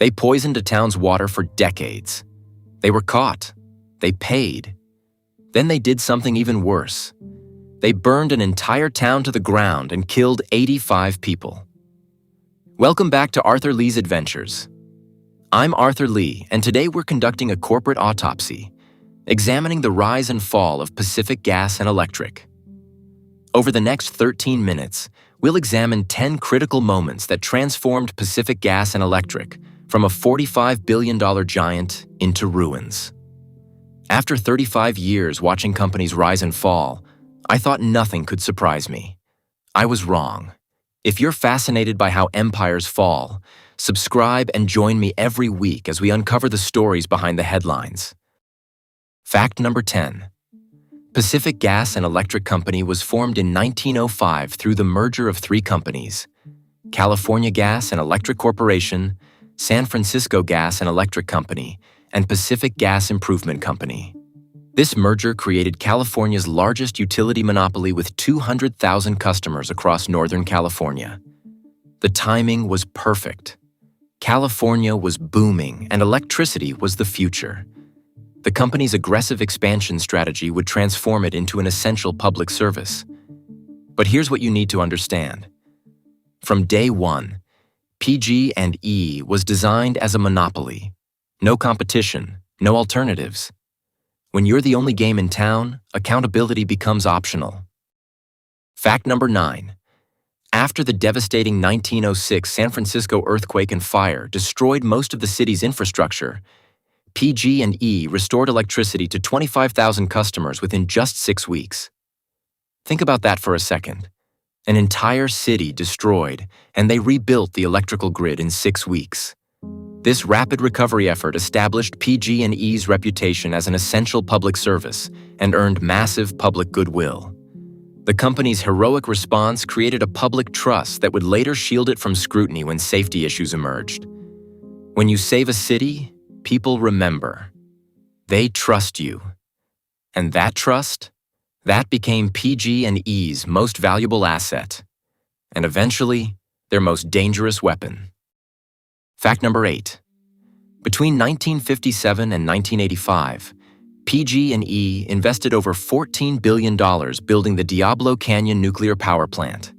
They poisoned a town's water for decades. They were caught. They paid. Then they did something even worse. They burned an entire town to the ground and killed 85 people. Welcome back to Arthur Lee's Adventures. I'm Arthur Lee, and today we're conducting a corporate autopsy, examining the rise and fall of Pacific Gas and Electric. Over the next 13 minutes, we'll examine 10 critical moments that transformed Pacific Gas and Electric from a $45 billion giant into ruins. After 35 years watching companies rise and fall, I thought nothing could surprise me. I was wrong. If you're fascinated by how empires fall, subscribe and join me every week as we uncover the stories behind the headlines. Fact number 10. Pacific Gas and Electric Company was formed in 1905 through the merger of three companies: California Gas and Electric Corporation, San Francisco Gas and Electric Company, and Pacific Gas Improvement Company. This merger created California's largest utility monopoly with 200,000 customers across Northern California. The timing was perfect. California was booming and electricity was the future. The company's aggressive expansion strategy would transform it into an essential public service. But here's what you need to understand. From day one, PG&E was designed as a monopoly. No competition, no alternatives. When you're the only game in town, accountability becomes optional. Fact number 9. After the devastating 1906 San Francisco earthquake and fire destroyed most of the city's infrastructure, PG&E restored electricity to 25,000 customers within just 6 weeks. Think about that for a second. An entire city destroyed, and they rebuilt the electrical grid in 6 weeks. This rapid recovery effort established PG&E's reputation as an essential public service and earned massive public goodwill. The company's heroic response created a public trust that would later shield it from scrutiny when safety issues emerged. When you save a city, people remember. They trust you. And that trust? That became PG&E's most valuable asset, and eventually, their most dangerous weapon. Fact number 8. Between 1957 and 1985, PG&E invested over $14 billion building the Diablo Canyon nuclear power plant.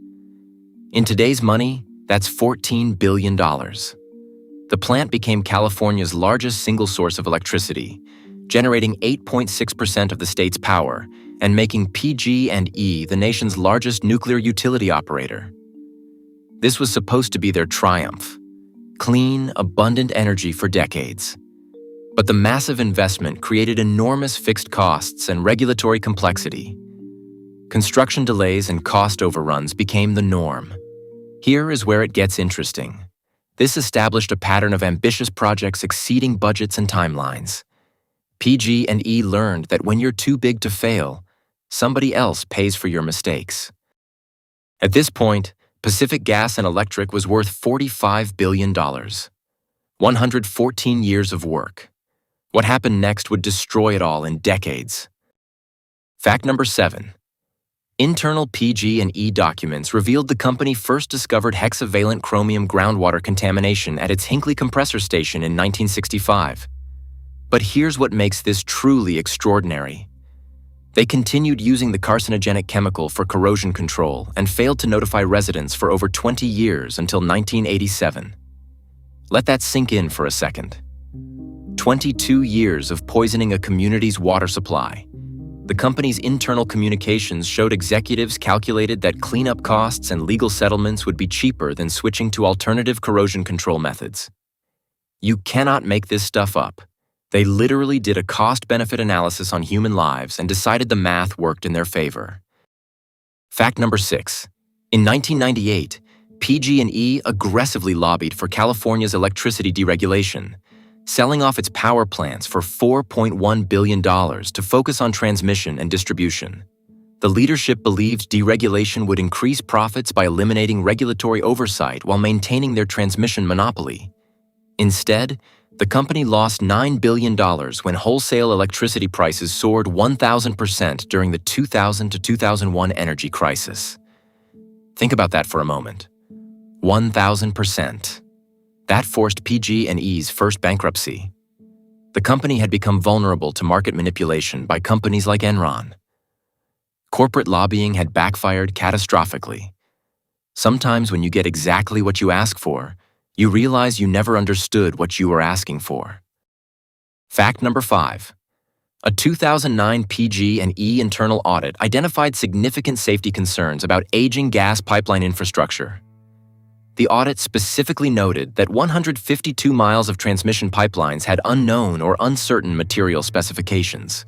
In today's money, that's $14 billion. The plant became California's largest single source of electricity, generating 8.6% of the state's power and making PG&E the nation's largest nuclear utility operator. This was supposed to be their triumph: clean, abundant energy for decades. But the massive investment created enormous fixed costs and regulatory complexity. Construction delays and cost overruns became the norm. Here is where it gets interesting. This established a pattern of ambitious projects exceeding budgets and timelines. PG&E learned that when you're too big to fail, somebody else pays for your mistakes. At this point, Pacific Gas and Electric was worth $45 billion. 114 years of work. What happened next would destroy it all in decades. Fact number 7. Internal PG&E documents revealed the company first discovered hexavalent chromium groundwater contamination at its Hinkley compressor station in 1965. But here's what makes this truly extraordinary. They continued using the carcinogenic chemical for corrosion control and failed to notify residents for over 20 years until 1987. Let that sink in for a second. 22 years of poisoning a community's water supply. The company's internal communications showed executives calculated that cleanup costs and legal settlements would be cheaper than switching to alternative corrosion control methods. You cannot make this stuff up. They literally did a cost-benefit analysis on human lives and decided the math worked in their favor. Fact number 6. In 1998, PG&E aggressively lobbied for California's electricity deregulation, selling off its power plants for $4.1 billion to focus on transmission and distribution. The leadership believed deregulation would increase profits by eliminating regulatory oversight while maintaining their transmission monopoly. Instead, the company lost $9 billion when wholesale electricity prices soared 1,000% during the 2000 to 2001 energy crisis. Think about that for a moment. 1,000%. That forced PG&E's first bankruptcy. The company had become vulnerable to market manipulation by companies like Enron. Corporate lobbying had backfired catastrophically. Sometimes when you get exactly what you ask for, you realize you never understood what you were asking for. Fact number 5. A 2009 PG&E internal audit identified significant safety concerns about aging gas pipeline infrastructure. The audit specifically noted that 152 miles of transmission pipelines had unknown or uncertain material specifications.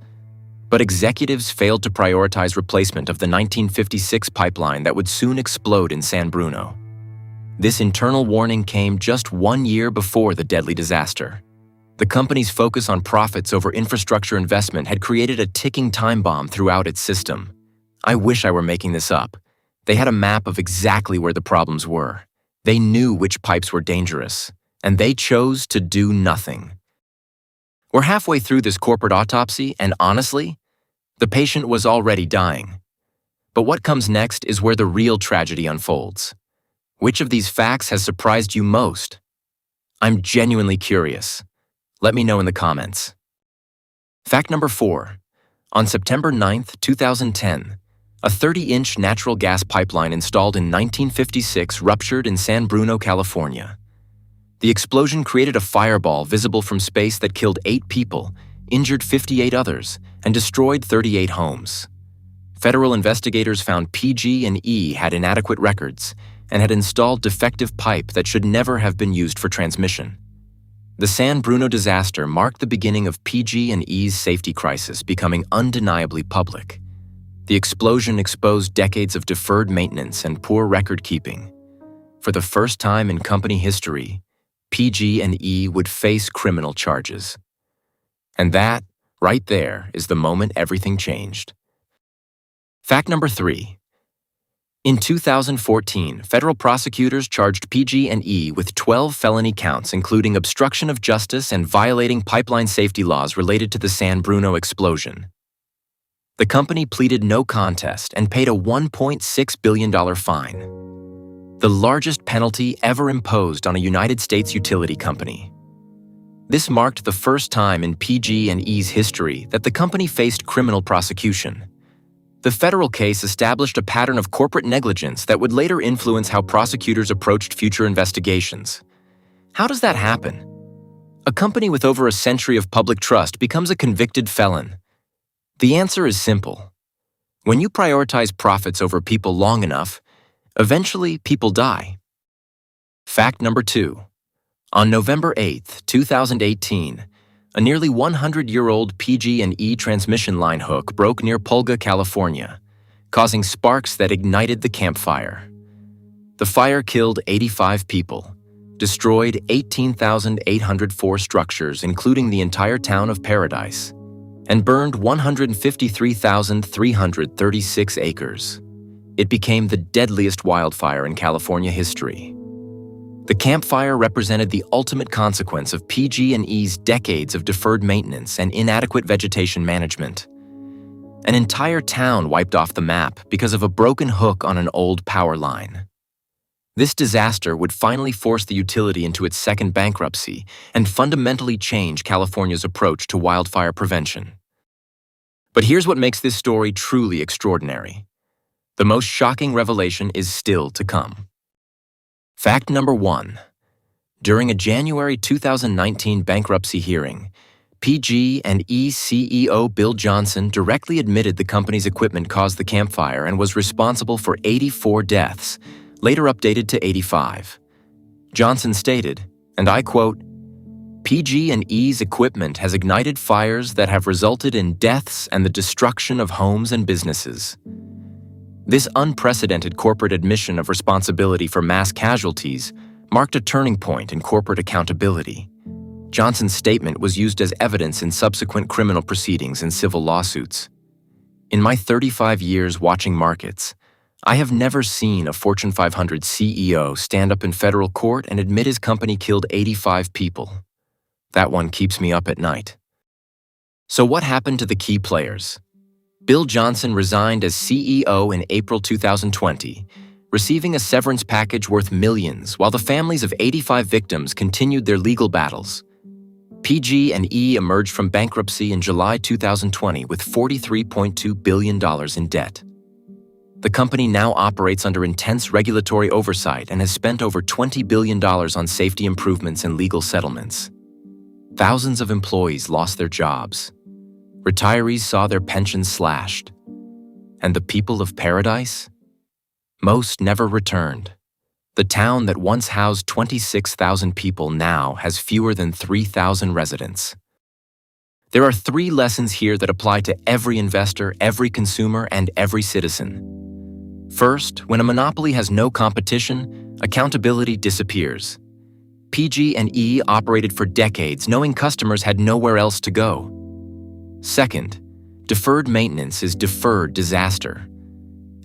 But executives failed to prioritize replacement of the 1956 pipeline that would soon explode in San Bruno. This internal warning came just 1 year before the deadly disaster. The company's focus on profits over infrastructure investment had created a ticking time bomb throughout its system. I wish I were making this up. They had a map of exactly where the problems were. They knew which pipes were dangerous, and they chose to do nothing. We're halfway through this corporate autopsy, and honestly, the patient was already dying. But what comes next is where the real tragedy unfolds. Which of these facts has surprised you most? I'm genuinely curious. Let me know in the comments. Fact number 4. On September 9, 2010, a 30-inch natural gas pipeline installed in 1956 ruptured in San Bruno, California. The explosion created a fireball visible from space that killed 8 people, injured 58 others, and destroyed 38 homes. Federal investigators found PG&E had inadequate records and had installed defective pipe that should never have been used for transmission. The San Bruno disaster marked the beginning of PG&E's safety crisis becoming undeniably public. The explosion exposed decades of deferred maintenance and poor record-keeping. For the first time in company history, PG&E would face criminal charges. And that, right there, is the moment everything changed. Fact number 3. In 2014, federal prosecutors charged PG&E with 12 felony counts, including obstruction of justice and violating pipeline safety laws related to the San Bruno explosion. The company pleaded no contest and paid a $1.6 billion fine, the largest penalty ever imposed on a United States utility company. This marked the first time in PG&E's history that the company faced criminal prosecution. The federal case established a pattern of corporate negligence that would later influence how prosecutors approached future investigations. How does that happen? A company with over a century of public trust becomes a convicted felon. The answer is simple. When you prioritize profits over people long enough, eventually people die. Fact number 2. On November 8, 2018, a nearly 100-year-old PG&E transmission line hook broke near Pulga, California, causing sparks that ignited the campfire. The fire killed 85 people, destroyed 18,804 structures, including the entire town of Paradise, and burned 153,336 acres. It became the deadliest wildfire in California history. The campfire represented the ultimate consequence of PG&E's decades of deferred maintenance and inadequate vegetation management. An entire town wiped off the map because of a broken hook on an old power line. This disaster would finally force the utility into its second bankruptcy and fundamentally change California's approach to wildfire prevention. But here's what makes this story truly extraordinary. The most shocking revelation is still to come. Fact number 1. During a January 2019 bankruptcy hearing, PG&E CEO Bill Johnson directly admitted the company's equipment caused the campfire and was responsible for 84 deaths, later updated to 85. Johnson stated, and I quote, "PG&E's equipment has ignited fires that have resulted in deaths and the destruction of homes and businesses." This unprecedented corporate admission of responsibility for mass casualties marked a turning point in corporate accountability. Johnson's statement was used as evidence in subsequent criminal proceedings and civil lawsuits. In my 35 years watching markets, I have never seen a Fortune 500 CEO stand up in federal court and admit his company killed 85 people. That one keeps me up at night. So what happened to the key players? Bill Johnson resigned as CEO in April 2020, receiving a severance package worth millions while the families of 85 victims continued their legal battles. PG&E emerged from bankruptcy in July 2020 with $43.2 billion in debt. The company now operates under intense regulatory oversight and has spent over $20 billion on safety improvements and legal settlements. Thousands of employees lost their jobs. Retirees saw their pensions slashed. And the people of Paradise? Most never returned. The town that once housed 26,000 people now has fewer than 3,000 residents. There are 3 lessons here that apply to every investor, every consumer, and every citizen. First, when a monopoly has no competition, accountability disappears. PG&E operated for decades knowing customers had nowhere else to go. Second, deferred maintenance is deferred disaster.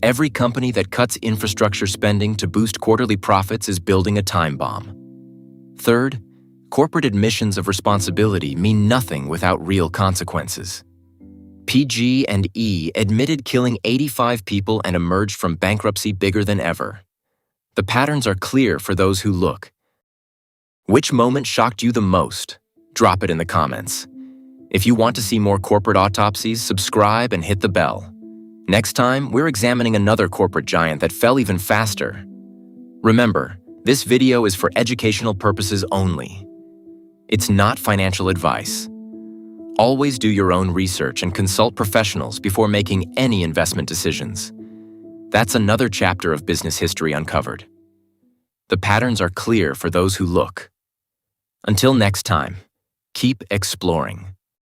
Every company that cuts infrastructure spending to boost quarterly profits is building a time bomb. Third, corporate admissions of responsibility mean nothing without real consequences. PG&E admitted killing 85 people and emerged from bankruptcy bigger than ever. The patterns are clear for those who look. Which moment shocked you the most? Drop it in the comments. If you want to see more corporate autopsies, subscribe and hit the bell. Next time, we're examining another corporate giant that fell even faster. Remember, this video is for educational purposes only. It's not financial advice. Always do your own research and consult professionals before making any investment decisions. That's another chapter of business history uncovered. The patterns are clear for those who look. Until next time, keep exploring.